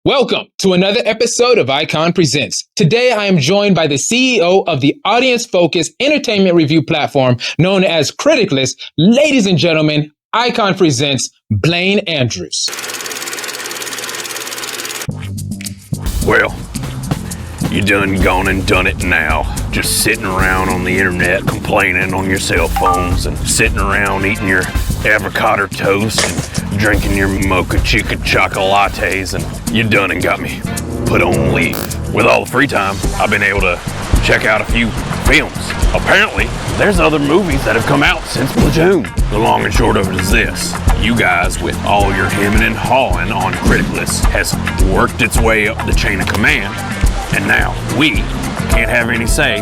Welcome to another episode of Icon Presents. Today, I am joined by the CEO of the audience-focused entertainment review platform known as Criticless. Ladies and gentlemen, Icon Presents Blaine Andrews. Well, you done gone and done it now. Just sitting around on the internet complaining on your cell phones and sitting around eating your avocado toast and drinking your mocha chica chocolates, and you done and got me put on leave. With all the free time, I've been able to check out a few films. Apparently, there's other movies that have come out since Platoon. The long and short of it is this. You guys, with all your hemming and hawing on Criticless, has worked its way up the chain of command, and now we can't have any say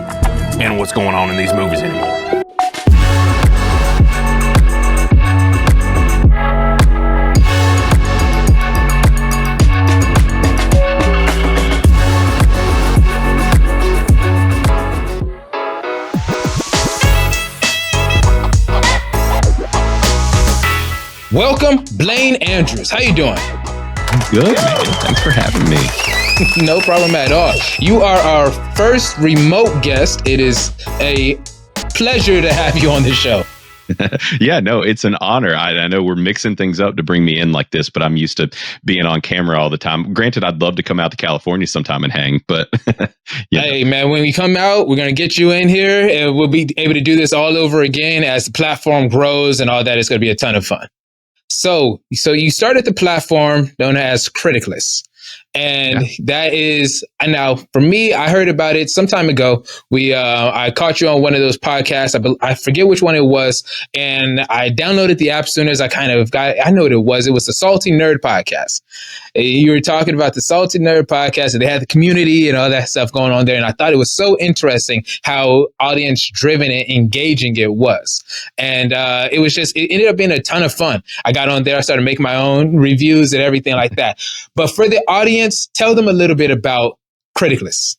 in what's going on in these movies anymore. Welcome, Blaine Andrews. How you doing? I'm good, man. Thanks for having me. No problem at all. You are our first remote guest. It is a pleasure to have you on the show. Yeah, no, it's an honor. I know we're mixing things up to bring me in like this, but I'm used to being on camera all the time. Granted, I'd love to come out to California sometime and hang, but yeah. Hey, man, when we come out, we're going to get you in here and we'll be able to do this all over again as the platform grows and all that. It's going to be a ton of fun. So you started the platform known as Criticless. And that is, and now for me, I heard about it some time ago. I caught you on one of those podcasts. I forget which one it was. And I downloaded the app soon as I know what it was. It was the Salty Nerd podcast. You were talking about the Salty Nerd podcast and they had the community and all that stuff going on there. And I thought it was so interesting how audience driven and engaging it was. And it ended up being a ton of fun. I got on there. I started making my own reviews and everything like that. But for the audience, tell them a little bit about Criticless.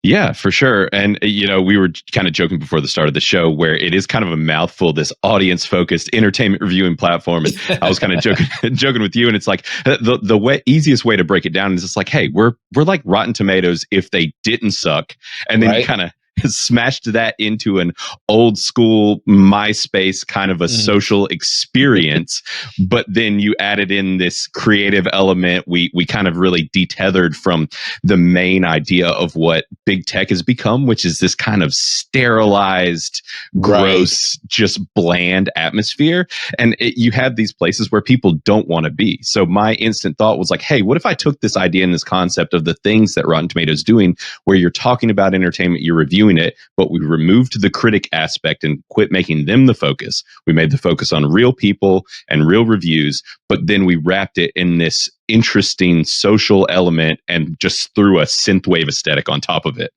Yeah, for sure. And, we were kind of joking before the start of the show where it is kind of a mouthful, this audience-focused entertainment reviewing platform. And I was kind of joking with you. And it's like the easiest way to break it down is it's like, hey, we're like Rotten Tomatoes if they didn't suck. And then you kind of smashed that into an old school MySpace kind of a social experience, but then you added in this creative element. We kind of really detethered from the main idea of what big tech has become, which is this kind of sterilized, gross, just bland atmosphere. And you have these places where people don't want to be. So my instant thought was like, hey, what if I took this idea and this concept of the things that Rotten Tomatoes is doing, where you're talking about entertainment, you're reviewing it, but we removed the critic aspect and quit making them the focus. We made the focus on real people and real reviews, but then we wrapped it in this interesting social element and just threw a synthwave aesthetic on top of it.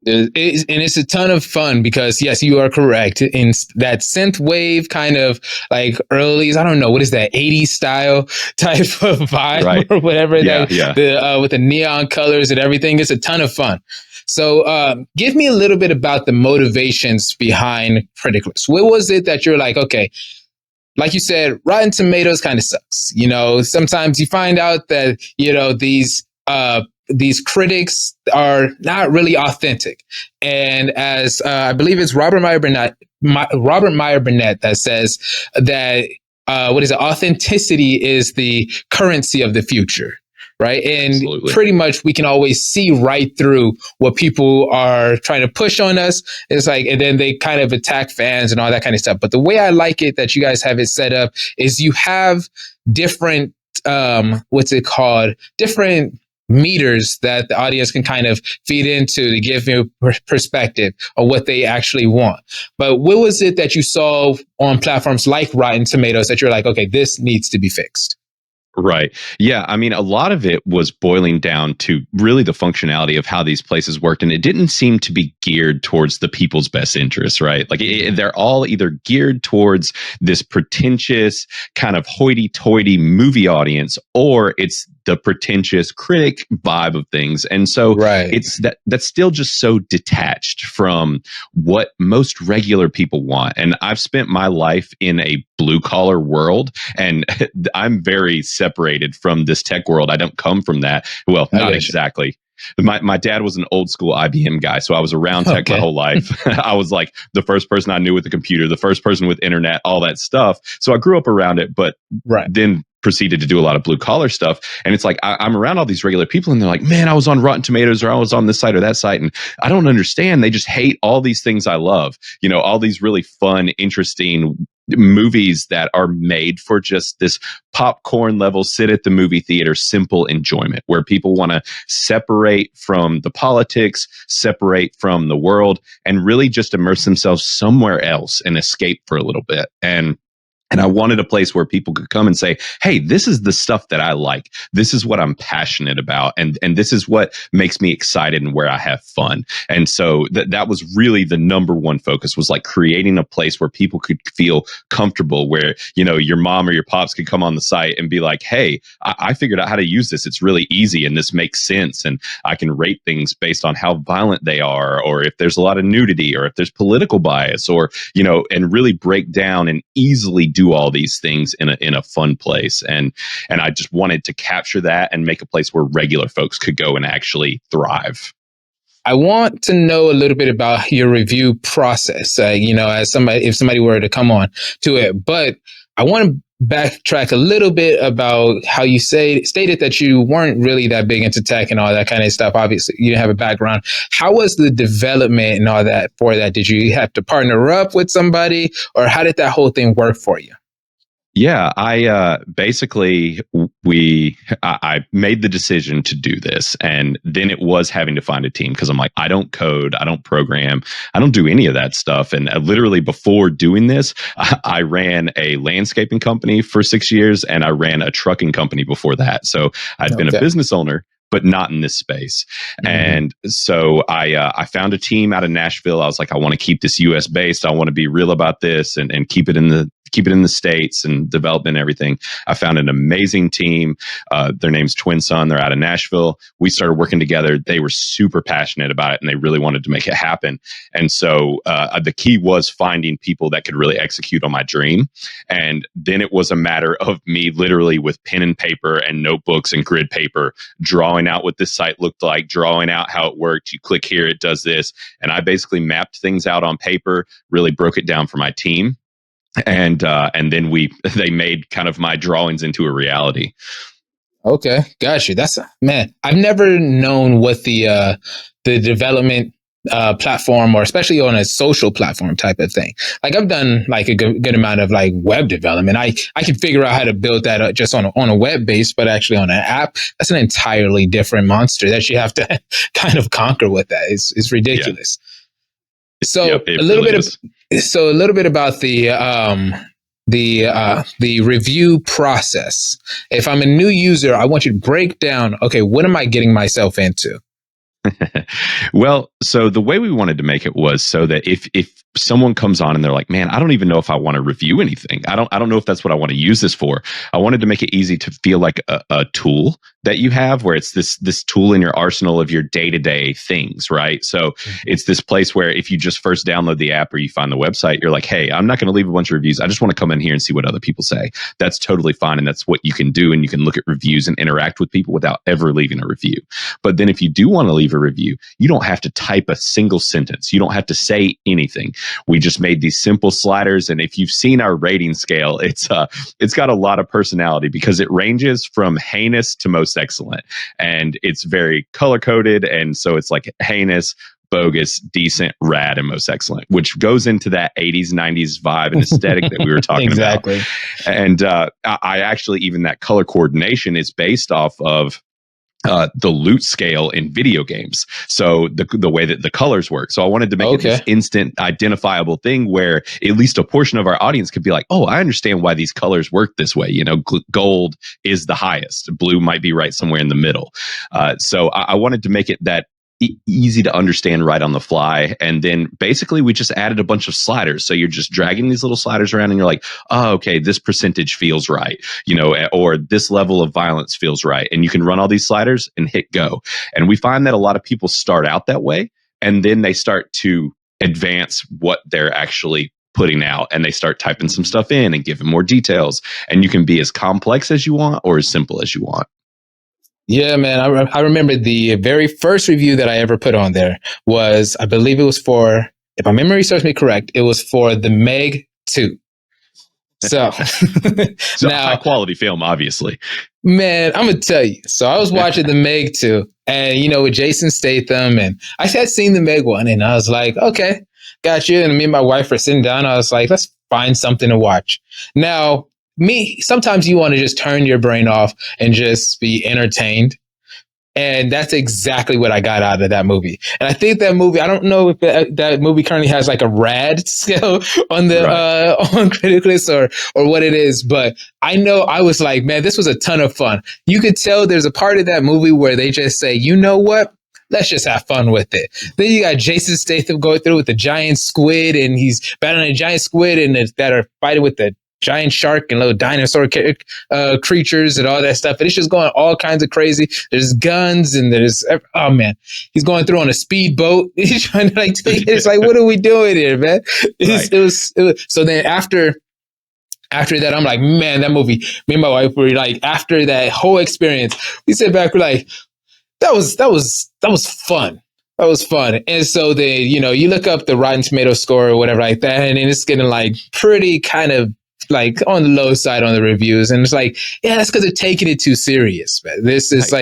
It's a ton of fun because, yes, you are correct. In that synth wave kind of like early, I don't know, what is that, 80s style type of vibe or whatever, with the neon colors and everything. It's a ton of fun. So give me a little bit about the motivations behind Criticless. What was it that you're like, okay, like you said, Rotten Tomatoes kind of sucks. Sometimes you find out that, these critics are not really authentic. And as I believe it's Robert Meyer Burnett that says that, authenticity is the currency of the future. Right. And Absolutely. Pretty much we can always see right through what people are trying to push on us. It's like, and then they kind of attack fans and all that kind of stuff. But the way I like it that you guys have it set up is you have different, different meters that the audience can kind of feed into to give you perspective of what they actually want. But what was it that you saw on platforms like Rotten Tomatoes that you're like, okay, this needs to be fixed? Right. Yeah. I mean, a lot of it was boiling down to really the functionality of how these places worked. And it didn't seem to be geared towards the people's best interests, right? Like they're all either geared towards this pretentious kind of hoity-toity movie audience, or it's the pretentious critic vibe of things. And so Right. it's that's still just so detached from what most regular people want. And I've spent my life in a blue collar world, and I'm very separated from this tech world. I don't come from that. Well, I not get you. exactly. My dad was an old school IBM guy, so I was around tech my Okay. whole life. I was like the first person I knew with a computer, the first person with internet, all that stuff. So I grew up around it, but Right. then proceeded to do a lot of blue collar stuff. And it's like I'm around all these regular people, and they're like, "Man, I was on Rotten Tomatoes, or I was on this site or that site," and I don't understand. They just hate all these things I love. You know, all these really fun, interesting movies that are made for just this popcorn level, sit at the movie theater, simple enjoyment, where people want to separate from the politics, separate from the world, and really just immerse themselves somewhere else and escape for a little bit. And I wanted a place where people could come and say, "Hey, this is the stuff that I like. This is what I'm passionate about. And this is what makes me excited and where I have fun." And so that was really the number one focus, was like creating a place where people could feel comfortable, where, you know, your mom or your pops could come on the site and be like, "Hey, I figured out how to use this. It's really easy and this makes sense. And I can rate things based on how violent they are, or if there's a lot of nudity, or if there's political bias, or, you know," and really break down and easily do all these things in a fun place. And I just wanted to capture that and make a place where regular folks could go and actually thrive. I want to know a little bit about your review process, you know, as somebody, if somebody were to come on to it. But I want to backtrack a little bit about how you stated that you weren't really that big into tech and all that kind of stuff. Obviously, you didn't have a background. How was the development and all that for that? Did you have to partner up with somebody, or how did that whole thing work for you? Yeah, I basically I made the decision to do this, and then it was having to find a team, because I'm like, I don't code, I don't program, I don't do any of that stuff. And literally before doing this, I ran a landscaping company for 6 years, and I ran a trucking company before that. So I'd been a business owner, but not in this space. Mm-hmm. And so I found a team out of Nashville. I was like, I want to keep this US based. I want to be real about this and keep it in the States and development and everything. I found an amazing team. Their name's Twin Sun. They're out of Nashville. We started working together. They were super passionate about it, and they really wanted to make it happen. And so the key was finding people that could really execute on my dream. And then it was a matter of me literally with pen and paper and notebooks and grid paper, drawing out what this site looked like, drawing out how it worked. You click here, it does this. And I basically mapped things out on paper, really broke it down for my team. And then they made kind of my drawings into a reality. Okay, got you. That's, man, I've never known what the development platform, or especially on a social platform type of thing. Like, I've done like a good amount of like web development. I can figure out how to build that just on a web base, but actually on an app, that's an entirely different monster that you have to kind of conquer with that. It's ridiculous. Yeah. So yep, a little really bit about the review process. If I'm a new user, I want you to break down, okay, what am I getting myself into? Well, so the way we wanted to make it was so that if someone comes on and they're like, "Man, I don't even know if I want to review anything. I don't know if that's what I want to use this for." I wanted to make it easy to feel like a tool that you have, where it's this tool in your arsenal of your day-to-day things, right? So it's this place where if you just first download the app or you find the website, you're like, "Hey, I'm not going to leave a bunch of reviews. I just want to come in here and see what other people say." That's totally fine, and that's what you can do, and you can look at reviews and interact with people without ever leaving a review. But then if you do want to leave a review, you don't have to type a single sentence. You don't have to say anything. We just made these simple sliders, and if you've seen our rating scale, it's got a lot of personality, because it ranges from heinous to most excellent, and it's very color coded. And so it's like heinous, bogus, decent, rad, and most excellent, which goes into that 80s, 90s vibe and aesthetic that we were talking exactly. about. And I actually, even that color coordination is based off of the loot scale in video games. So the way that the colors work. So I wanted to make it this instant identifiable thing where at least a portion of our audience could be like, "Oh, I understand why these colors work this way. You know, gold is the highest. Blue might be right somewhere in the middle." So I wanted to make it that easy to understand right on the fly. And then basically we just added a bunch of sliders. So you're just dragging these little sliders around and you're like, oh, okay, this percentage feels right, or this level of violence feels right. And you can run all these sliders and hit go. And we find that a lot of people start out that way, and then they start to advance what they're actually putting out, and they start typing some stuff in and giving more details. And you can be as complex as you want or as simple as you want. Yeah, man. I remember the very first review that I ever put on there was, I believe it was for, if my memory serves me correct, it was for the Meg 2. So, so now, high quality film, obviously. Man, I'm going to tell you. So I was watching the Meg 2 and, with Jason Statham, and I had seen the Meg 1 and I was like, okay, got you. And me and my wife were sitting down. I was like, let's find something to watch. Now, sometimes you want to just turn your brain off and just be entertained. And that's exactly what I got out of that movie. And I think that movie, I don't know if that movie currently has like a RAD scale on the on Criticless or what it is, but I know I was like, man, this was a ton of fun. You could tell there's a part of that movie where they just say, you know what? Let's just have fun with it. Then you got Jason Statham going through with the giant squid, and he's battling a giant squid and that are fighting with the giant shark and little dinosaur creatures and all that stuff. And it's just going all kinds of crazy. There's guns and oh man, he's going through on a speedboat. He's trying to take it. It's like, what are we doing here, man? It was. So then after that, I'm like, man, that movie, me and my wife were like, after that whole experience, we sit back, we're like, that was fun. That was fun. And so then, you look up the Rotten Tomato score or whatever like that, and it's getting like pretty kind of like on the low side on the reviews. And it's like, yeah, that's because they're taking it too serious, man. This is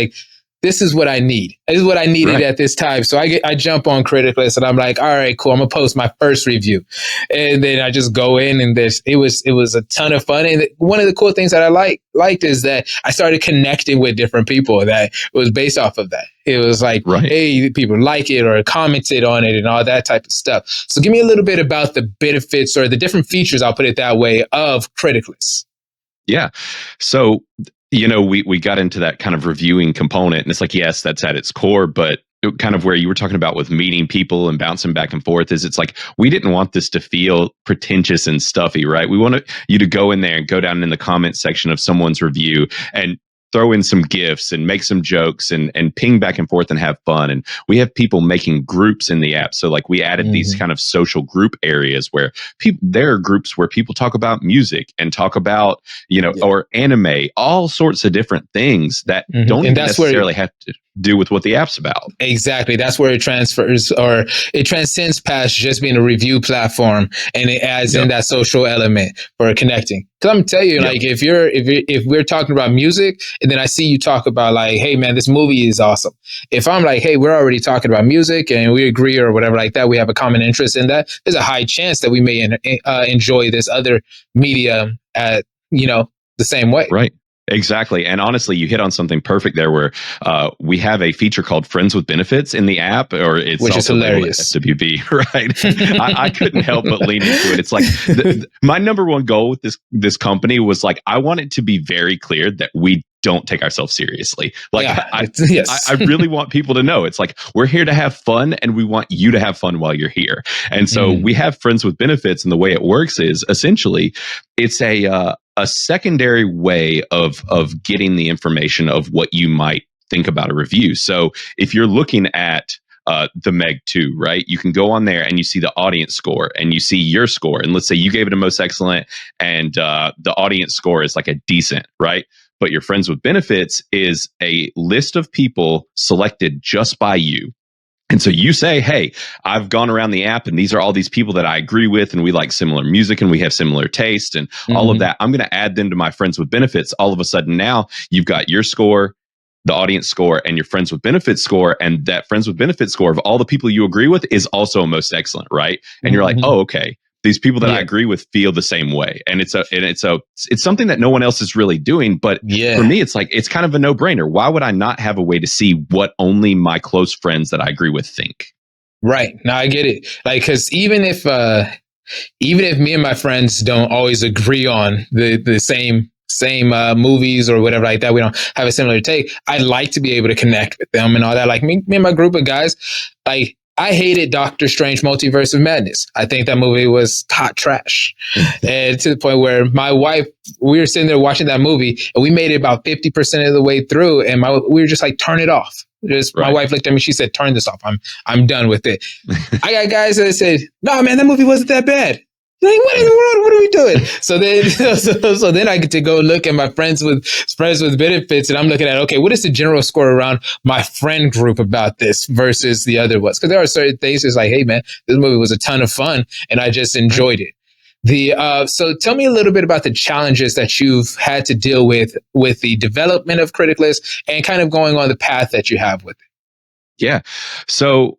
this is what I need. This is what I needed at this time. So I jump on Criticless and I'm like, all right, cool. I'm gonna post my first review. And then I just go in and it was a ton of fun. And one of the cool things that I liked is that I started connecting with different people that was based off of that. It was like, hey, people like it or commented on it and all that type of stuff. So give me a little bit about the benefits or the different features, I'll put it that way, of Criticless. Yeah. So, we got into that kind of reviewing component, and it's like, yes, that's at its core, but kind of where you were talking about with meeting people and bouncing back and forth is it's like, we didn't want this to feel pretentious and stuffy, right? We wanted you to go in there and go down in the comment section of someone's review and throw in some GIFs and make some jokes and ping back and forth and have fun. And we have people making groups in the app. So like we added these kind of social group areas where there are groups where people talk about music and talk about, or anime, all sorts of different things that don't even necessarily have to do with what the app's about. Exactly. That's where it transfers, or it transcends past just being a review platform, and it adds in that social element for connecting. Because I'm telling you, like if we're talking about music, and then I see you talk about like, hey man, this movie is awesome. If I'm like, hey, we're already talking about music and we agree or whatever like that, we have a common interest in that, there's a high chance that we may enjoy this other media at the same way. Right. Exactly. And honestly, you hit on something perfect there where we have a feature called Friends with Benefits in the app, or it's which is hilarious. FWB, right? I couldn't help but lean into it. It's like my number one goal with this company was like, I want it to be very clear that we don't take ourselves seriously. Like I really want people to know it's like, we're here to have fun and we want you to have fun while you're here. And so we have Friends with Benefits, and the way it works is essentially it's a secondary way of getting the information of what you might think about a review. So if you're looking at the Meg 2, right? You can go on there and you see the audience score and you see your score. And let's say you gave it a most excellent and the audience score is like a decent, right? But your Friends with Benefits is a list of people selected just by you. And so you say, hey, I've gone around the app and these are all these people that I agree with and we like similar music and we have similar taste and all of that. I'm going to add them to my Friends with Benefits. All of a sudden now you've got your score, the audience score, and your Friends with Benefits score. And that Friends with Benefits score of all the people you agree with is also a most excellent, right? And you're like, oh, okay. These people that I agree with feel the same way. And it's something that no one else is really doing. But for me, it's like, it's kind of a no brainer. Why would I not have a way to see what only my close friends that I agree with think? Right. Now I get it. Like, cause even if me and my friends don't always agree on the same same movies or whatever like that. We don't have a similar take. I'd like to be able to connect with them and all that. Like me and my group of guys, like I hated Doctor Strange Multiverse of Madness. I think that movie was hot trash. And to the point where my wife, we were sitting there watching that movie and we made it about 50% of the way through. And we were just like, turn it off. My wife looked at me, she said, turn this off. I'm done with it. I got guys that said, no, man, that movie wasn't that bad. Like, what in the world? What are we doing? So then I get to go look at my friends with benefits, and I'm looking at, okay, what is the general score around my friend group about this versus the other ones? Because there are certain things it's like, hey man, this movie was a ton of fun, and I just enjoyed it. So tell me a little bit about the challenges that you've had to deal with the development of Criticless and kind of going on the path that you have with it. Yeah. So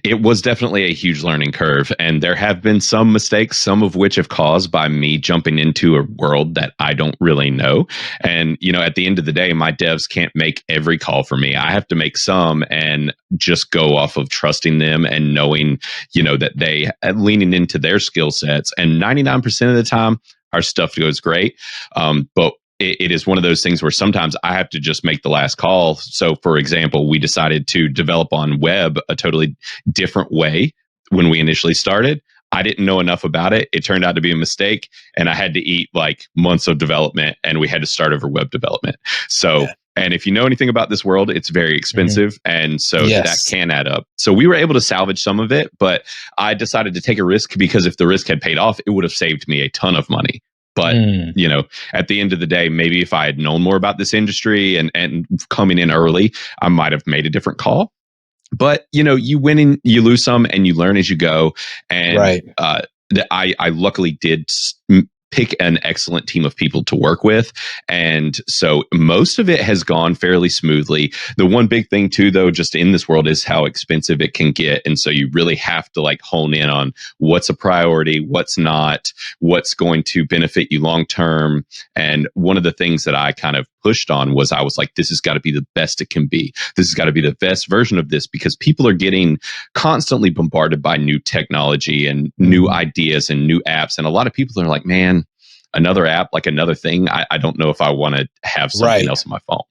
it was definitely a huge learning curve. And there have been some mistakes, some of which have caused by me jumping into a world that I don't really know. And, at the end of the day, my devs can't make every call for me. I have to make some and just go off of trusting them and knowing, that they leaning into their skill sets. And 99% of the time, our stuff goes great. But it is one of those things where sometimes I have to just make the last call. So, for example, we decided to develop on web a totally different way when we initially started. I didn't know enough about it. It turned out to be a mistake, and I had to eat like months of development, and we had to start over web development. So, and if you know anything about this world, it's very expensive. And so that can add up. So we were able to salvage some of it, but I decided to take a risk because if the risk had paid off, it would have saved me a ton of money. But, at the end of the day, maybe if I had known more about this industry and coming in early, I might have made a different call. But, you win and you lose some and you learn as you go. And I luckily did pick an excellent team of people to work with. And so most of it has gone fairly smoothly. The one big thing too, though, just in this world is how expensive it can get. And so you really have to like hone in on what's a priority, what's not, what's going to benefit you long term. And one of the things that I kind of pushed on was I was like, this has got to be the best it can be. This has got to be the best version of this because people are getting constantly bombarded by new technology and new ideas and new apps. And a lot of people are like, man, another app, like another thing. I don't know if I want to have something else on my phone.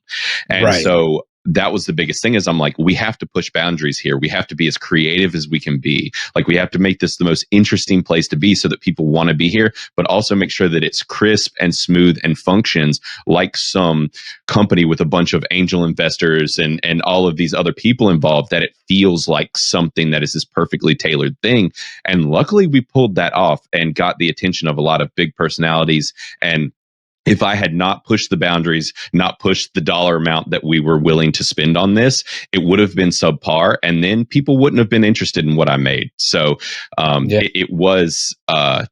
And so that was the biggest thing is I'm like, we have to push boundaries here. We have to be as creative as we can be. Like we have to make this the most interesting place to be so that people want to be here, but also make sure that it's crisp and smooth and functions like some company with a bunch of angel investors and all of these other people involved, that it feels like something that is this perfectly tailored thing. And luckily we pulled that off and got the attention of a lot of big personalities. And if I had not pushed the boundaries, not pushed the dollar amount that we were willing to spend on this, it would have been subpar. And then people wouldn't have been interested in what I made. So it was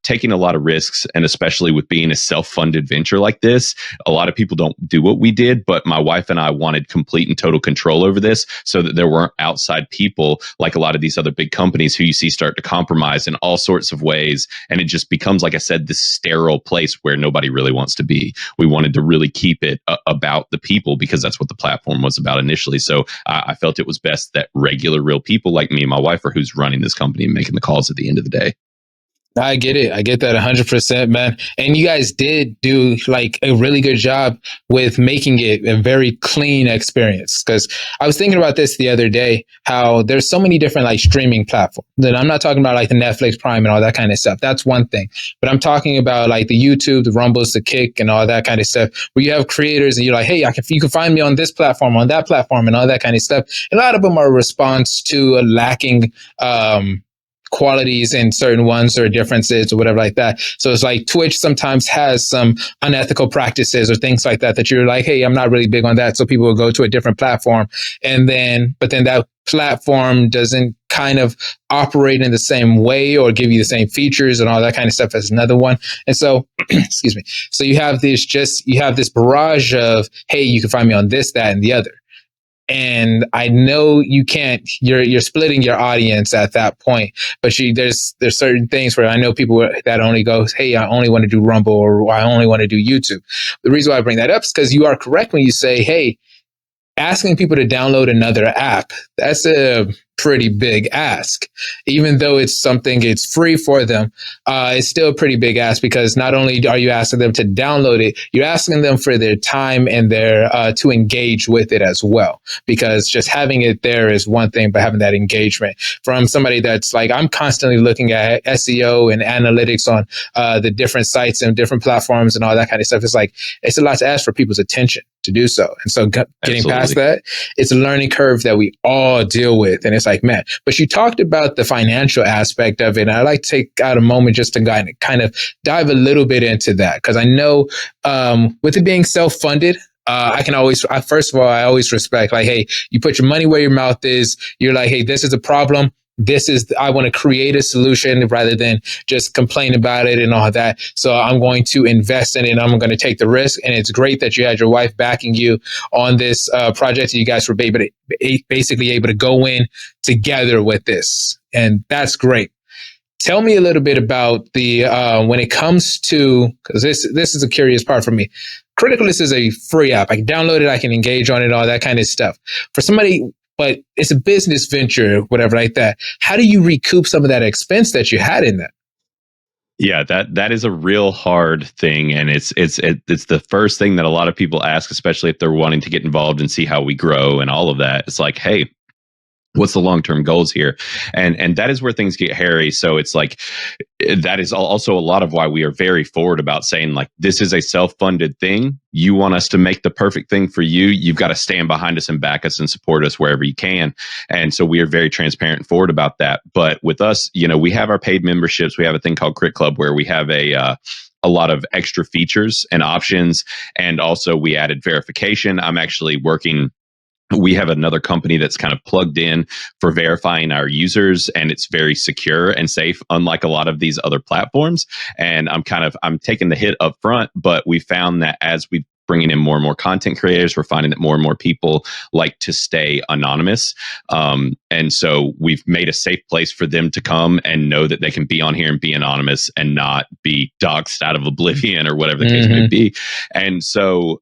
taking a lot of risks. And especially with being a self-funded venture like this, a lot of people don't do what we did. But my wife and I wanted complete and total control over this so that there weren't outside people like a lot of these other big companies who you see start to compromise in all sorts of ways. And it just becomes, like I said, this sterile place where nobody really wants to be. We wanted to really keep it about the people because that's what the platform was about initially. So I felt it was best that regular, real people like me and my wife are who's running this company and making the calls at the end of the day. I get it. I get that 100%, man. And you guys did do like a really good job with making it a very clean experience. Because I was thinking about this the other day, how there's so many different like streaming platforms. And I'm not talking about like the Netflix Prime and all that kind of stuff. That's one thing. But I'm talking about like the YouTube, the Rumbles, the Kick, and all that kind of stuff, where you have creators and you're like, hey, you can find me on this platform, on that platform, and all that kind of stuff. And a lot of them are a response to a lacking qualities in certain ones or differences or whatever like that. So it's like Twitch sometimes has some unethical practices or things like that you're like, hey, I'm not really big on that. So people will go to a different platform but then that platform doesn't kind of operate in the same way or give you the same features and all that kind of stuff as another one. And so, excuse me. So you have this barrage of, hey, you can find me on this, that, and the other. And I know you can't, you're splitting your audience at that point, but there's certain things where I know people that only go, hey, I only want to do Rumble or I only want to do YouTube. The reason why I bring that up is because you are correct when you say, hey, asking people to download another app, that's pretty big ask. Even though it's free for them, it's still a pretty big ask, because not only are you asking them to download it, you're asking them for their time and their to engage with it as well. Because just having it there is one thing, but having that engagement from somebody that's like, I'm constantly looking at SEO and analytics on the different sites and different platforms and all that kind of stuff. It's like, it's a lot to ask for people's attention to do so. And so getting past that, it's a learning curve that we all deal with. And it's like, man, but you talked about the financial aspect of it. And I'd like to take out a moment just to kind of dive a little bit into that. Because I know with it being self-funded, first of all, I always respect, like, hey, you put your money where your mouth is. You're like, hey, this is a problem. I want to create a solution rather than just complain about it and all that. So I'm going to invest in it and I'm going to take the risk. And it's great that you had your wife backing you on this project. And you guys were basically able to go in together with this. And that's great. Tell me a little bit about the when it comes to, because this is a curious part for me. Criticless is a free app. I can download it, I can engage on it, all that kind of stuff. For somebody, but it's a business venture, whatever like that. How do you recoup some of that expense that you had in that? Yeah, that is a real hard thing, and it's the first thing that a lot of people ask, especially if they're wanting to get involved and see how we grow and all of that. It's like, hey, what's the long-term goals here? And that is where things get hairy. So it's like, that is also a lot of why we are very forward about saying, like, this is a self-funded thing. You want us to make the perfect thing for you. You've got to stand behind us and back us and support us wherever you can. And so we are very transparent and forward about that. But with us, we have our paid memberships. We have a thing called Crit Club where we have a lot of extra features and options. And also we added verification. We have another company that's kind of plugged in for verifying our users, and it's very secure and safe, unlike a lot of these other platforms. And I'm taking the hit up front, but we found that as we bringing in more and more content creators, we're finding that more and more people like to stay anonymous. And so we've made a safe place for them to come and know that they can be on here and be anonymous and not be doxxed out of oblivion or whatever the case may be. And so,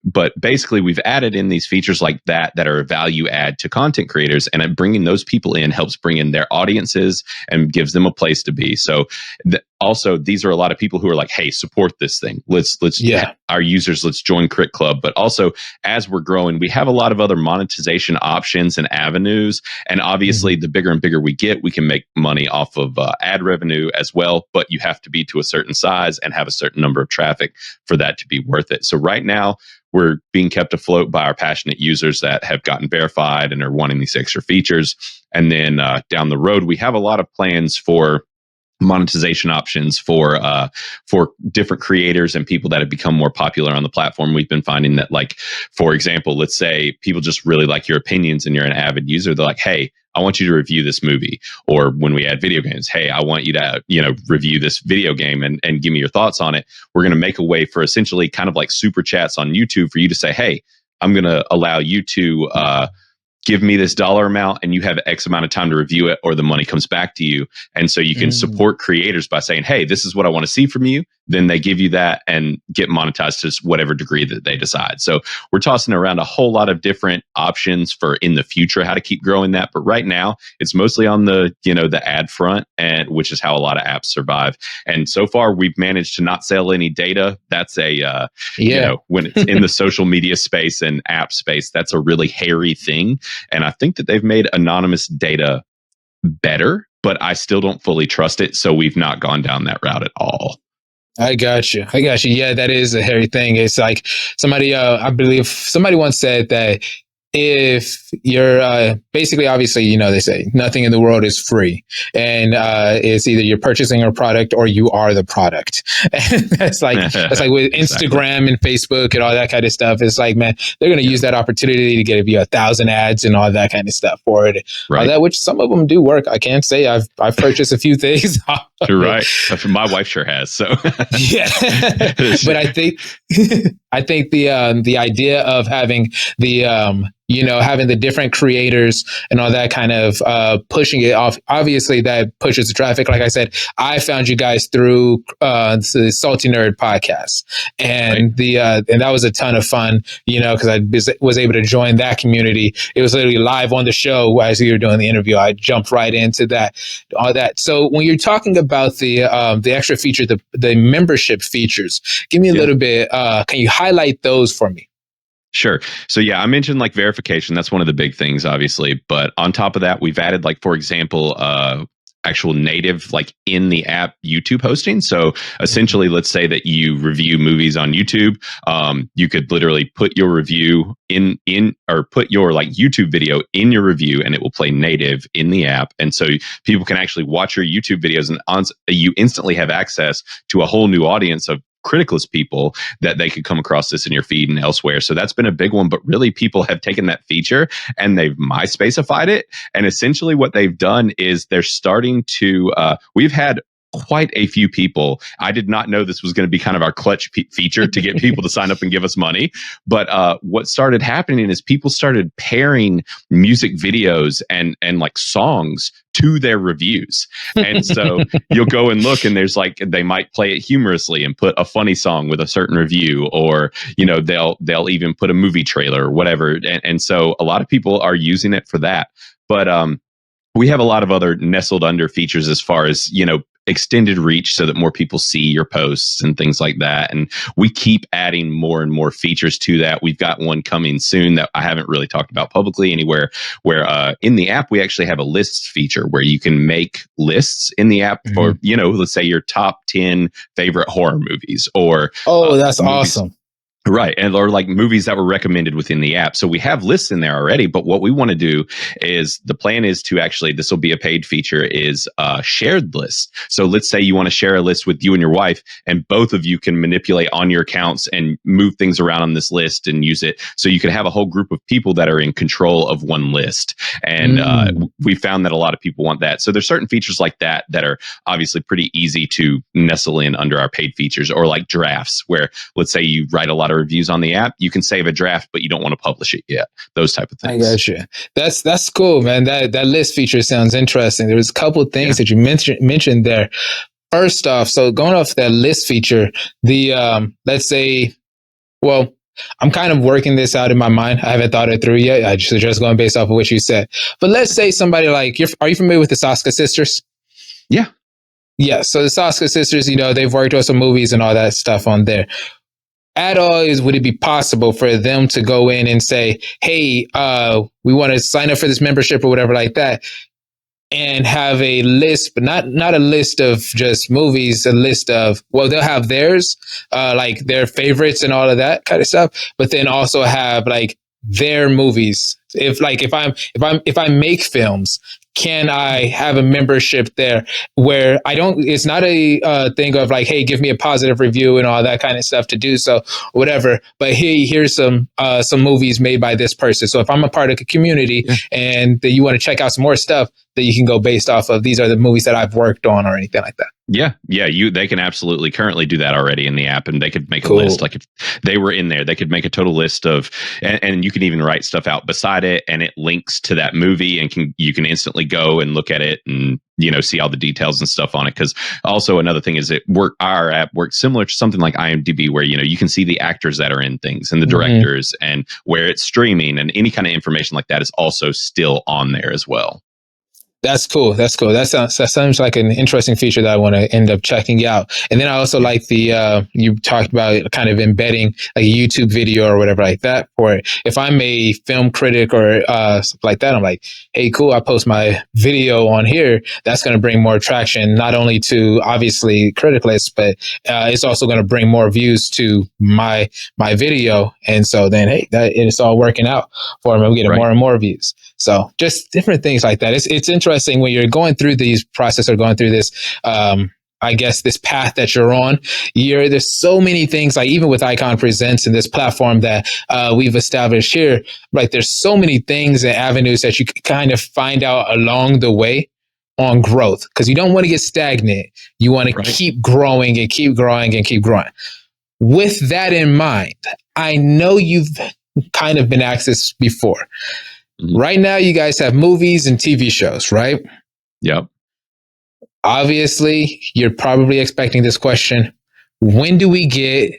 but basically, we've added in these features like that are a value add to content creators, and bringing those people in helps bring in their audiences and gives them a place to be. So also, these are a lot of people who are like, hey, support this thing. Let's our users, let's join Crit Club. But also, as we're growing, we have a lot of other monetization options and avenues. And obviously, the bigger and bigger we get, we can make money off of ad revenue as well. But you have to be to a certain size and have a certain number of traffic for that to be worth it. So right now, we're being kept afloat by our passionate users that have gotten verified and are wanting these extra features. And then down the road, we have a lot of plans for monetization options for different creators and people that have become more popular on the platform. We've been finding that, like, for example, let's say people just really like your opinions and you're an avid user. They're like, hey, I want you to review this movie. Or when we add video games, hey, I want you to, review this video game and give me your thoughts on it. We're going to make a way for essentially kind of like super chats on YouTube for you to say, hey, I'm going to allow you to give me this dollar amount and you have X amount of time to review it, or the money comes back to you. And so you can support creators by saying, hey, this is what I want to see from you. Then they give you that and get monetized to whatever degree that they decide. So we're tossing around a whole lot of different options for in the future, how to keep growing that. But right now it's mostly on the, the ad front, and which is how a lot of apps survive. And so far we've managed to not sell any data. That's when it's in the social media space and app space, that's a really hairy thing. And I think that they've made anonymous data better, but I still don't fully trust it. So we've not gone down that route at all. I got you. Yeah, that is a hairy thing. It's like somebody, I believe somebody once said that if you're basically, obviously, they say nothing in the world is free, and it's either you're purchasing a product or you are the product. And that's like with Instagram and Facebook and all that kind of stuff. It's like, man, they're going to use that opportunity to give you 1,000 ads and all that kind of stuff for it. Right. All that, which some of them do work. I can't say I've purchased a few things. You're right. My wife sure has. So yeah, but I think the idea of having the having the different creators and all that kind of pushing it off. Obviously, that pushes the traffic. Like I said, I found you guys through the Salty Nerd podcast, and and that was a ton of fun. Because I was able to join that community. It was literally live on the show as you were doing the interview. I jumped right into that, all that. So when you're talking about the extra feature, the membership features, give me a little bit. Can you highlight those for me? Sure. So yeah, I mentioned like verification. That's one of the big things, obviously. But on top of that, we've added, like, for example, actual native, like, in the app YouTube hosting. So essentially, let's say that you review movies on YouTube. You could literally put your review in or put your, like, YouTube video in your review, and it will play native in the app. And so people can actually watch your YouTube videos, and you instantly have access to a whole new audience of Criticless people that they could come across this in your feed and elsewhere. So that's been a big one. But really, people have taken that feature and they've MySpacified it. And essentially what they've done is they're starting to, we've had quite a few people. I did not know this was going to be kind of our clutch feature to get people to sign up and give us money. But what started happening is people started pairing music videos and like songs to their reviews. And so you'll go and look, and there's like, they might play it humorously and put a funny song with a certain review, or, they'll even put a movie trailer or whatever. And so a lot of people are using it for that. But we have a lot of other nestled under features as far as, extended reach, so that more people see your posts and things like that. And we keep adding more and more features to that. We've got one coming soon that I haven't really talked about publicly anywhere, where in the app, we actually have a lists feature where you can make lists in the app for, let's say your top 10 favorite horror movies, or that's movies. awesome. Right. And or like movies that were recommended within the app. So we have lists in there already. But what we want to do is, the plan is to actually, this will be a paid feature, is shared lists. So let's say you want to share a list with you and your wife, and both of you can manipulate on your accounts and move things around on this list and use it. So you can have a whole group of people that are in control of one list. And we found that a lot of people want that. So there's certain features like that that are obviously pretty easy to nestle in under our paid features, or like drafts, where let's say you write a lot of reviews on the app, you can save a draft, but you don't want to publish it yet. Those type of things. I got you. That's cool, man. That list feature sounds interesting. There was a couple of things that you mentioned there. First off, so going off that list feature, the let's say, well, I'm kind of working this out in my mind. I haven't thought it through yet. I just going based off of what you said. But let's say somebody like, are you familiar with the Soska sisters? Yeah. Yeah. So the Soska sisters, they've worked on some movies and all that stuff on there. At all, would it be possible for them to go in and say, hey, we want to sign up for this membership or whatever like that, and have a list, but not a list of just movies, a list of, well, they'll have theirs, like their favorites and all of that kind of stuff, but then also have like their movies. If I make films, can I have a membership there where it's not a thing of like, hey, give me a positive review and all that kind of stuff to do so, whatever, but hey, here's some movies made by this person. So if I'm a part of the community and that you want to check out some more stuff, that you can go based off of, these are the movies that I've worked on or anything like that. Yeah. They can absolutely currently do that already in the app, and they could make a list. Like if they were in there, they could make a total list of, and you can even write stuff out beside it, and it links to that movie, and you can instantly go and look at it and see all the details and stuff on it. Because also another thing is our app works similar to something like IMDb, where you can see the actors that are in things and the directors and where it's streaming, and any kind of information like that is also still on there as well. That's cool. That sounds like an interesting feature that I want to end up checking out. And then I also like the, you talked about kind of embedding like a YouTube video or whatever like that for it. If I'm a film critic or stuff like that, I'm like, hey, cool, I post my video on here. That's going to bring more traction, not only to obviously Criticless, but it's also going to bring more views to my video. And so then, hey, it's all working out for me. I'm getting more and more views. So just different things like that. It's interesting when you're going through these process or going through this, I guess, this path that you're on. There's so many things, like even with Icon Presents and this platform that we've established here, like there's so many things and avenues that you can kind of find out along the way on growth, because you don't want to get stagnant. You want to keep growing and keep growing and keep growing. With that in mind, I know you've kind of been asked this before. Mhm. Right now, you guys have movies and TV shows, right? Yep. Obviously, you're probably expecting this question. When do we get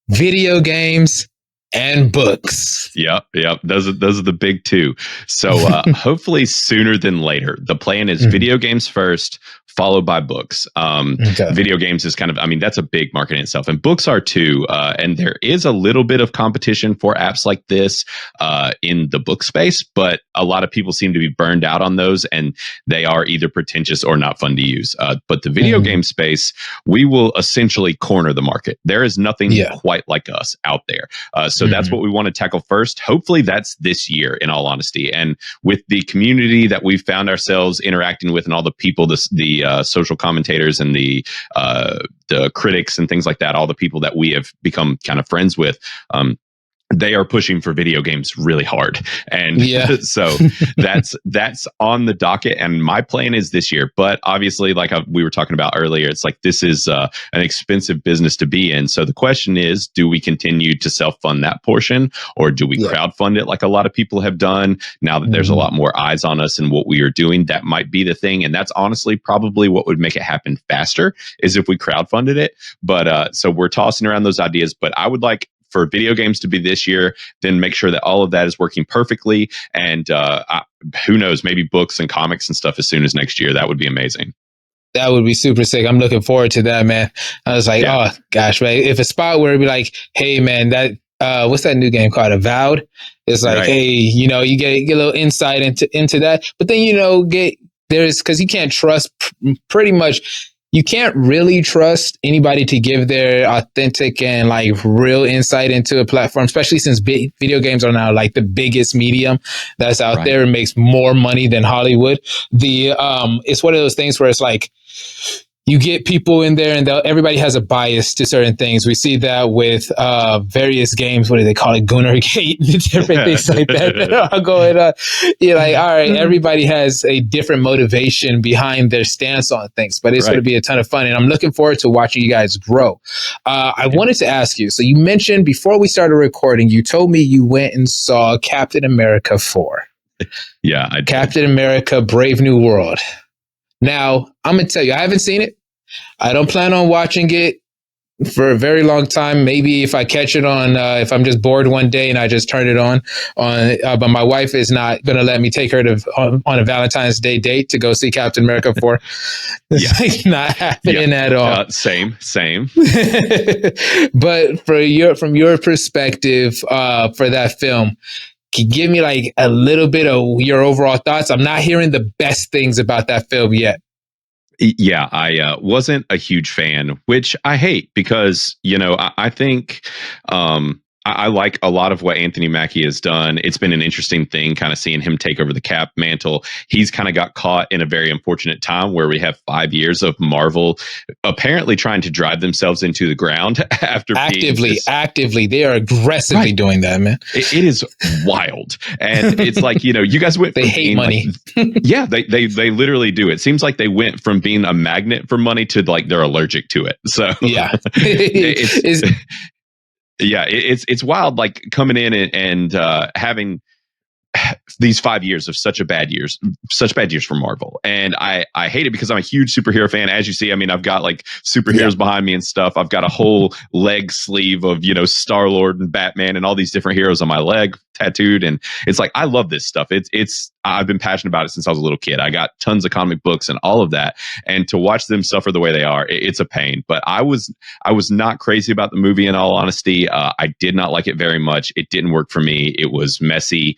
video games and books? Yep. Those are the big two. So hopefully sooner than later. The plan is video games first, followed by books. Okay. Video games is kind of, I mean, that's a big market in itself, and books are too. And there is a little bit of competition for apps like this in the book space, but a lot of people seem to be burned out on those, and they are either pretentious or not fun to use. But the video game space, we will essentially corner the market. There is nothing quite like us out there. So that's what we want to tackle first. Hopefully that's this year, in all honesty. And with the community that we've found ourselves interacting with, and all the people, the social commentators and the critics and things like that, all the people that we have become kind of friends with, they are pushing for video games really hard. And so that's on the docket. And my plan is this year. But obviously, like we were talking about earlier, it's like this is an expensive business to be in. So the question is, do we continue to self-fund that portion, or do we crowdfund it like a lot of people have done? Now that there's a lot more eyes on us and what we are doing, that might be the thing. And that's honestly probably what would make it happen faster, is if we crowdfunded it. But so we're tossing around those ideas. But I would like for video games to be this year, then make sure that all of that is working perfectly. And who knows, maybe books and comics and stuff as soon as next year. That would be amazing. That would be super sick. I'm looking forward to that, man. I was like, oh gosh, man, if a spot where it'd be like, hey man, that what's that new game called? Avowed? It's like, hey, you know, you get a little insight into that, but then, you know, because you can't trust pretty much. You can't really trust anybody to give their authentic and like real insight into a platform, especially since video games are now like the biggest medium that's out there and makes more money than Hollywood. It's one of those things where it's like, you get people in there and everybody has a bias to certain things. We see that with various games. What do they call it? Goonergate and different things like that that are going on. You're like, all right, everybody has a different motivation behind their stance on things, but it's going to be a ton of fun. And I'm looking forward to watching you guys grow. I wanted to ask you, so you mentioned before we started recording, you told me you went and saw Captain America 4. Yeah, I did. Captain America Brave New World. Now, I'm going to tell you, I haven't seen it. I don't plan on watching it for a very long time. Maybe if I catch it on, if I'm just bored one day and I just turn it on, but my wife is not going to let me take her on a Valentine's Day date to go see Captain America 4. It's like not happening at all. Same. But from your perspective, for that film, can you give me like a little bit of your overall thoughts? I'm not hearing the best things about that film yet. Yeah, I wasn't a huge fan, which I hate because, you know, I think I like a lot of what Anthony Mackie has done. It's been an interesting thing kind of seeing him take over the Cap mantle. He's kind of got caught in a very unfortunate time where we have 5 years of Marvel apparently trying to drive themselves into the ground after actively. They are aggressively doing that, man. It is wild. And it's like, you know, you guys went they hate money. Yeah, they literally do. It seems like they went from being a magnet for money to like they're allergic to it. So yeah. It's wild, like coming in and having these 5 years of such bad years for Marvel. And I hate it because I'm a huge superhero fan. As you see, I mean, I've got like superheroes behind me and stuff. I've got a whole leg sleeve of, you know, Star-Lord and Batman and all these different heroes on my leg tattooed. And it's like, I love this stuff. I've been passionate about it since I was a little kid. I got tons of comic books and all of that. And to watch them suffer the way they are, it's a pain. But I was not crazy about the movie, in all honesty. I did not like it very much. It didn't work for me. It was messy,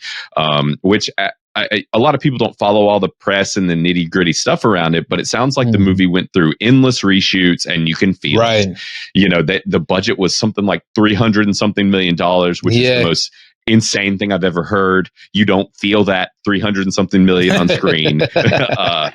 which a lot of people don't follow all the press and the nitty gritty stuff around it, but it sounds like the movie went through endless reshoots, and you can feel it. You know, that the budget was something like $300 and something million, which is the most insane thing I've ever heard. You don't feel that 300 and something million on screen. That's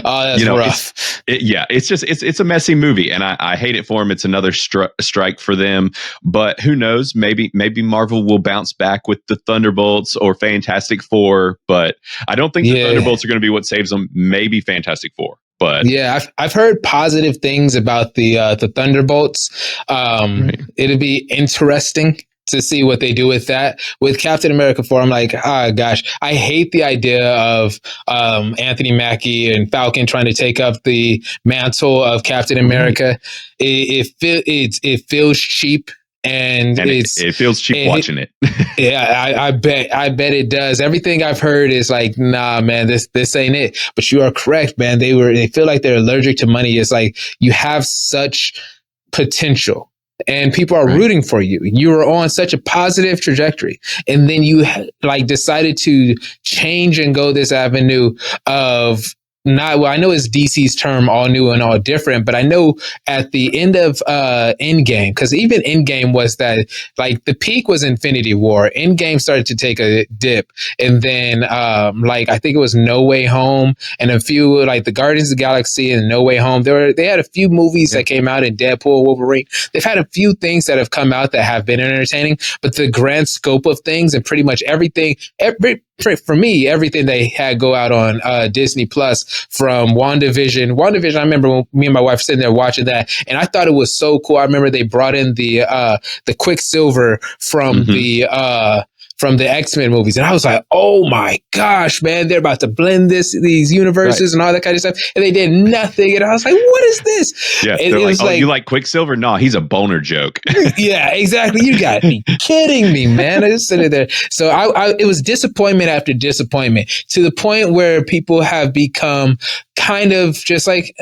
rough. It's a messy movie, and I hate it for them. It's another strike for them. But who knows? Maybe Marvel will bounce back with the Thunderbolts or Fantastic Four. But I don't think the Thunderbolts are going to be what saves them. Maybe Fantastic Four. But yeah, I've heard positive things about the Thunderbolts. It'll be interesting to see what they do with that. With Captain America 4, I'm like, gosh, I hate the idea of Anthony Mackie and Falcon trying to take up the mantle of Captain America. It feels cheap. And it feels cheap watching it. Yeah, I bet it does. Everything I've heard is like, nah, man, this ain't it. But you are correct, man. They feel like they're allergic to money. It's like you have such potential and people are rooting for you. You were on such a positive trajectory, and then you like decided to change and go this avenue of not, well, I know it's DC's term, all new and all different, but I know at the end of Endgame, because even Endgame was that, like, the peak was Infinity War. Endgame started to take a dip, and then like I think it was No Way Home and a few like the Guardians of the Galaxy and No Way Home. They had a few movies that came out in Deadpool, Wolverine. They've had a few things that have come out that have been entertaining, but the grand scope of things and pretty much everything, for me, everything they had go out on Disney Plus from WandaVision. WandaVision, I remember when me and my wife sitting there watching that, and I thought it was so cool. I remember they brought in the Quicksilver from the X-Men movies, and I was like, oh my gosh, man, they're about to blend these universes and all that kind of stuff, and they did nothing, and I was like, what is this? Yeah, and they're it like, you like Quicksilver? No, he's a boner joke. Yeah, exactly. You got to be kidding me, man. I just sitting there. So it was disappointment after disappointment, to the point where people have become kind of just like,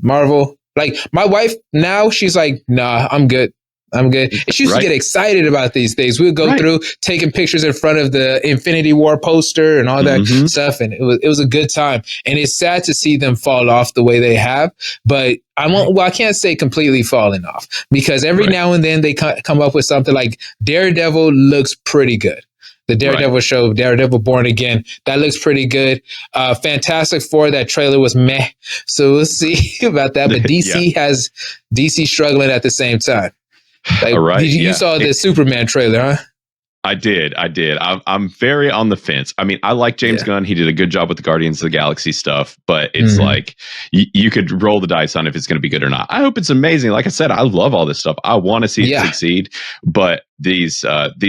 Marvel. Like my wife now, she's like, nah, I'm good. And she used to get excited about these things. We'd go through taking pictures in front of the Infinity War poster and all that stuff. And it was a good time. And it's sad to see them fall off the way they have. But I can't say completely falling off, because every now and then they come up with something like Daredevil looks pretty good. The Daredevil show, Daredevil Born Again, that looks pretty good. Fantastic Four, that trailer was meh. So we'll see about that. But DC struggling at the same time. Like, you saw the Superman trailer, huh? I did. I'm very on the fence. I mean, I like James Gunn. He did a good job with the Guardians of the Galaxy stuff, but it's like you could roll the dice on if it's going to be good or not. I hope it's amazing. Like I said, I love all this stuff. I want to see it succeed, but these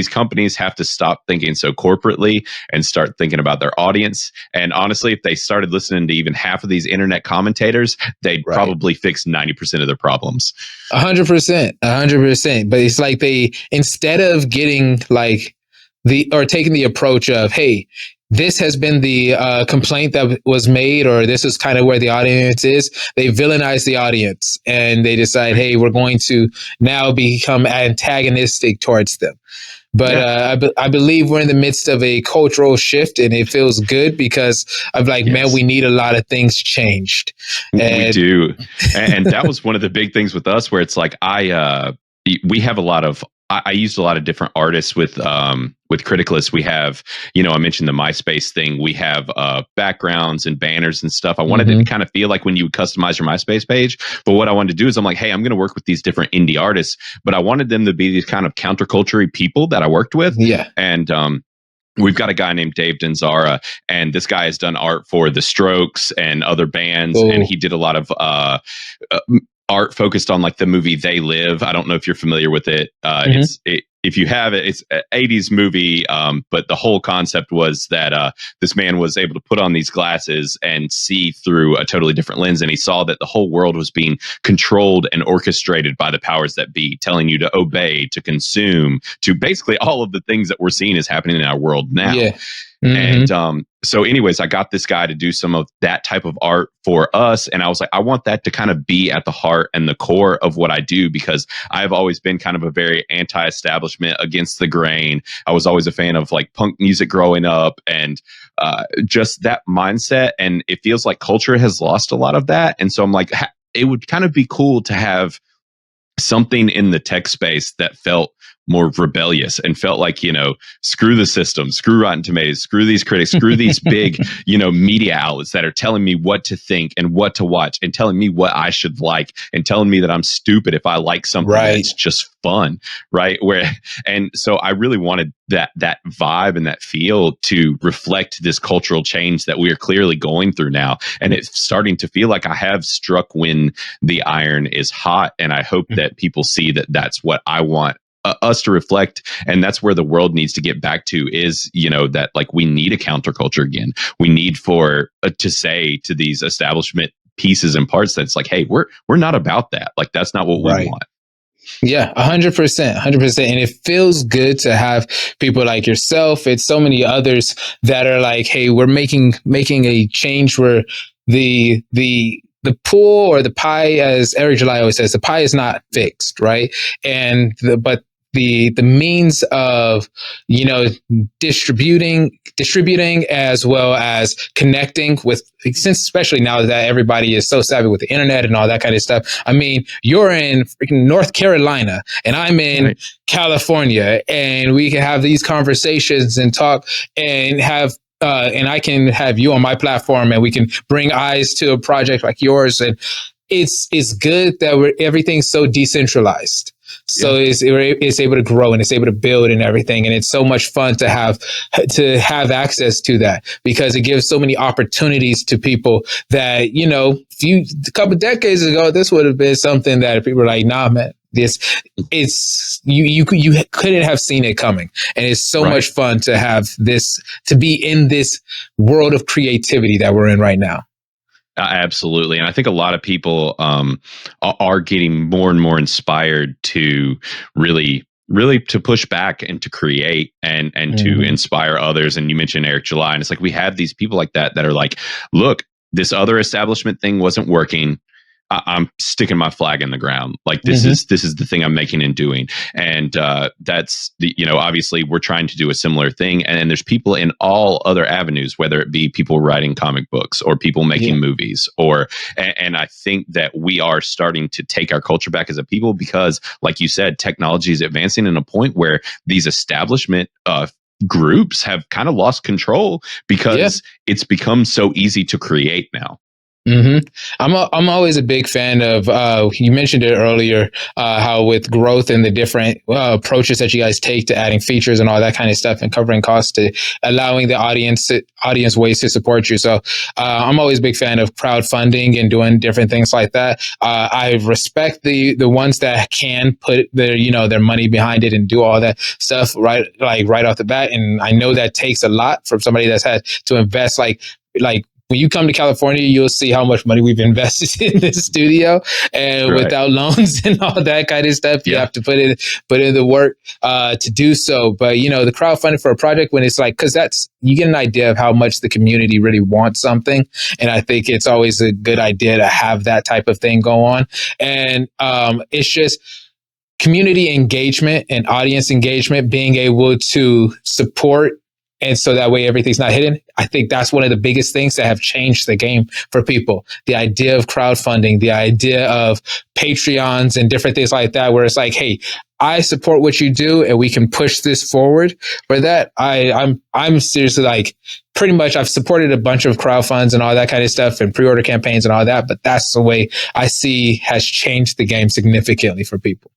companies have to stop thinking so corporately and start thinking about their audience. And honestly, if they started listening to even half of these internet commentators, they'd probably fix 90% of their problems. 100%. But it's like they, instead of getting like taking the approach of, hey, this has been the complaint that was made, or this is kind of where the audience is, they villainize the audience and they decide, hey, we're going to now become antagonistic towards them. But I believe we're in the midst of a cultural shift, and it feels good because I'm like, man, we need a lot of things changed. We do. And that was one of the big things with us, where it's like, we have a lot of, I used a lot of different artists with Criticless. We have, I mentioned the MySpace thing. We have backgrounds and banners and stuff. I wanted it to kind of feel like when you would customize your MySpace page. But what I wanted to do is I'm like, hey, I'm going to work with these different indie artists, but I wanted them to be these kind of counterculture people that I worked with. Yeah. And we've got a guy named Dave Denzara, and this guy has done art for The Strokes and other bands. And he did a lot of art focused on like the movie They Live. I don't know if you're familiar with it. If you have it, it's an 80s movie. But the whole concept was that this man was able to put on these glasses and see through a totally different lens. And he saw that the whole world was being controlled and orchestrated by the powers that be, telling you to obey, to consume, to basically all of the things that we're seeing is happening in our world now. Yeah. And so anyways, I got this guy to do some of that type of art for us. And I was like, I want that to kind of be at the heart and the core of what I do, because I've always been kind of a very anti-establishment, against the grain. I was always a fan of like punk music growing up, and just that mindset. And it feels like culture has lost a lot of that. And so I'm like, it would kind of be cool to have something in the tech space that felt more rebellious and felt like, screw the system, screw Rotten Tomatoes, screw these critics, screw these big, media outlets that are telling me what to think and what to watch and telling me what I should like and telling me that I'm stupid if I like something that's just fun, right? And so I really wanted that vibe and that feel to reflect this cultural change that we are clearly going through now. And it's starting to feel like I have struck when the iron is hot. And I hope that people see that that's what I want us to reflect, and that's where the world needs to get back to, is, you know, that like we need a counterculture again. We need for to say to these establishment pieces and parts that's like, hey, we're not about that. Like, that's not what we Right. want. Yeah, 100%, 100%. And it feels good to have people like yourself. It's so many others that are like, hey, we're making a change where the pool or the pie, as Eric July always says, the pie is not fixed, right? But the means of, you know, distributing as well as connecting with, since especially now that everybody is so savvy with the internet and all that kind of stuff. I mean, you're in freaking North Carolina and I'm in California, and we can have these conversations and talk and have and I can have you on my platform and we can bring eyes to a project like yours. And it's good that everything's so decentralized. So it's able to grow and it's able to build and everything. And it's so much fun to have access to that, because it gives so many opportunities to people that, you know, a couple of decades ago, this would have been something that people were like, nah, man, you couldn't have seen it coming. And it's so much fun to have this, to be in this world of creativity that we're in right now. Absolutely. And I think a lot of people are getting more and more inspired to really to push back and to create and to inspire others. And you mentioned Eric July, and it's like we have these people like that are like, look, this other establishment thing wasn't working. I'm sticking my flag in the ground. Like this is the thing I'm making and doing. And that's the, you know, obviously we're trying to do a similar thing. And there's people in all other avenues, whether it be people writing comic books or people making movies, or and I think that we are starting to take our culture back as a people, because like you said, technology is advancing in a point where these establishment groups have kind of lost control, because it's become so easy to create now. I'm always a big fan of, you mentioned it earlier, how with growth and the different approaches that you guys take to adding features and all that kind of stuff and covering costs to allowing the audience ways to support you. So I'm always a big fan of crowdfunding and doing different things like that. I respect the ones that can put their money behind it and do all that stuff right off the bat. And I know that takes a lot from somebody that's had to invest like when you come to California, you'll see how much money we've invested in this studio, and without loans and all that kind of stuff, you have to put in the work to do so. But you know, the crowdfunding for a project, when it's like, because you get an idea of how much the community really wants something, and I think it's always a good idea to have that type of thing go on. And it's just community engagement and audience engagement, being able to support. And so that way everything's not hidden. I think that's one of the biggest things that have changed the game for people. The idea of crowdfunding, the idea of Patreons and different things like that, where it's like, hey, I support what you do and we can push this forward. For that, I'm seriously like, pretty much I've supported a bunch of crowdfunds and all that kind of stuff and pre-order campaigns and all that. But that's the way I see has changed the game significantly for people.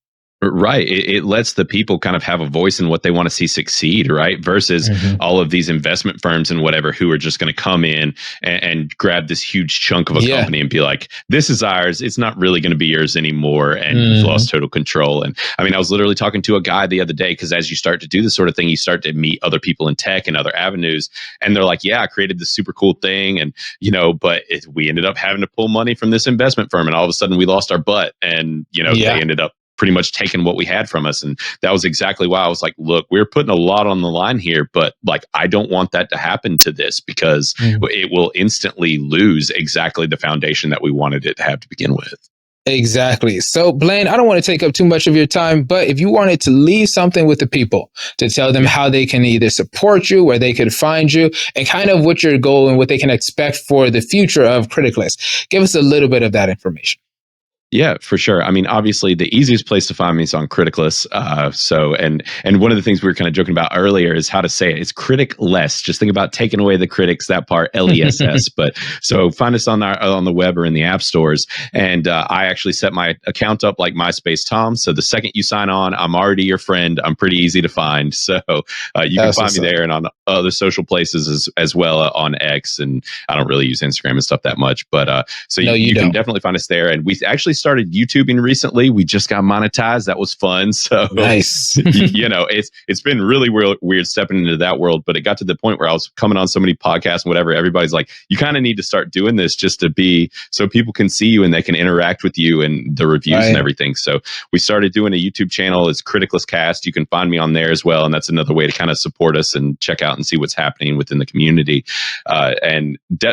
Right. It lets the people kind of have a voice in what they want to see succeed, right? Versus all of these investment firms and whatever who are just going to come in and grab this huge chunk of a company and be like, this is ours. It's not really going to be yours anymore. And you've lost total control. And I mean, I was literally talking to a guy the other day, because as you start to do this sort of thing, you start to meet other people in tech and other avenues. And they're like, yeah, I created this super cool thing. And, you know, but we ended up having to pull money from this investment firm. And all of a sudden we lost our butt. And, you know, they ended up pretty much taken what we had from us. And that was exactly why I was like, look, we're putting a lot on the line here, but like, I don't want that to happen to this, because it will instantly lose exactly the foundation that we wanted it to have to begin with. Exactly. So Blaine, I don't want to take up too much of your time, but if you wanted to leave something with the people to tell them how they can either support you, where they could find you, and kind of what your goal and what they can expect for the future of Criticless, give us a little bit of that information. Yeah, for sure. I mean, obviously, the easiest place to find me is on Criticless. And one of the things we were kind of joking about earlier is how to say it. It's Criticless. Just think about taking away the critics, that part, LESS. But so find us on the web or in the app stores. And I actually set my account up like MySpace Tom. So the second you sign on, I'm already your friend. I'm pretty easy to find. So you can find me there and other social places as well on X, and I don't really use Instagram and stuff that much, but so No, you can don't. definitely find us there. And we actually started YouTubing recently. We just got monetized. That was fun. So Nice. you know, it's been really weird stepping into that world, but it got to the point where I was coming on so many podcasts and whatever. Everybody's like, you kind of need to start doing this just to be so people can see you and they can interact with you and the reviews and everything. So we started doing a YouTube channel. It's Criticless Cast. You can find me on there as well, and that's another way to kind of support us and check out and see what's happening within the community.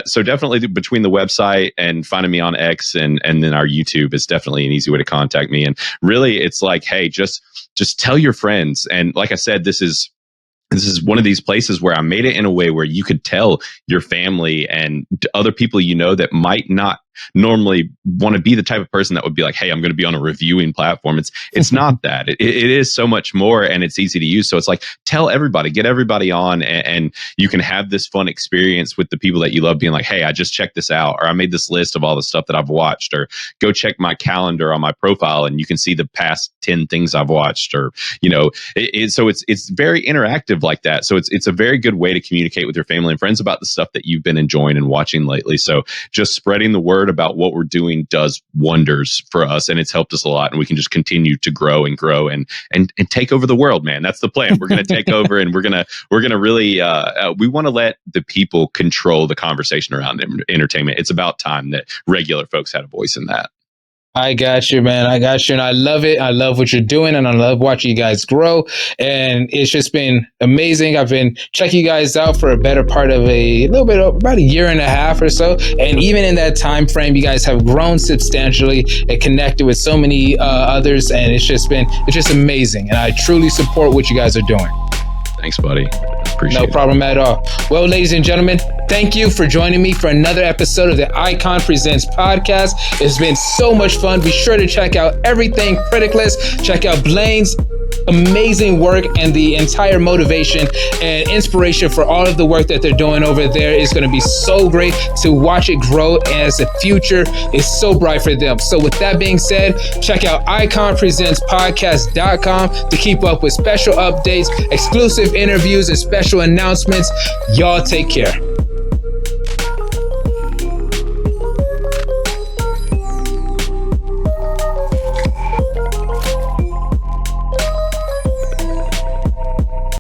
So definitely between the website and finding me on X and then our YouTube is definitely an easy way to contact me. And really, it's like, hey, just tell your friends. And like I said, this is one of these places where I made it in a way where you could tell your family and other people you know that might not normally want to be the type of person that would be like, hey, I'm going to be on a reviewing platform. It's not that. It is so much more, and it's easy to use. So it's like, tell everybody, get everybody on, and you can have this fun experience with the people that you love being like, hey, I just checked this out, or I made this list of all the stuff that I've watched, or go check my calendar on my profile and you can see the past 10 things I've watched, or, you know, so it's very interactive like that. So it's a very good way to communicate with your family and friends about the stuff that you've been enjoying and watching lately. So just spreading the word about what we're doing does wonders for us, and it's helped us a lot, and we can just continue to grow and take over the world, man. That's the plan. We're going to take over, and we're going to really we want to let the people control the conversation around entertainment. It's about time that regular folks had a voice in that. I got you, man. I got you. And I love it. I love what you're doing, and I love watching you guys grow. And it's just been amazing. I've been checking you guys out for a better part of about a year and a half or so. And even in that time frame, you guys have grown substantially and connected with so many others. And it's just amazing. And I truly support what you guys are doing. Thanks, buddy. Appreciate it. No problem at all. Well, ladies and gentlemen, thank you for joining me for another episode of the Icon Presents podcast. It's been so much fun. Be sure to check out everything Criticless. Check out Blaine's amazing work, and the entire motivation and inspiration for all of the work that they're doing over there is going to be so great to watch it grow, as the future is so bright for them. So with that being said, check out iconpresentspodcast.com to keep up with special updates, exclusive interviews, and special announcements. Y'all take care.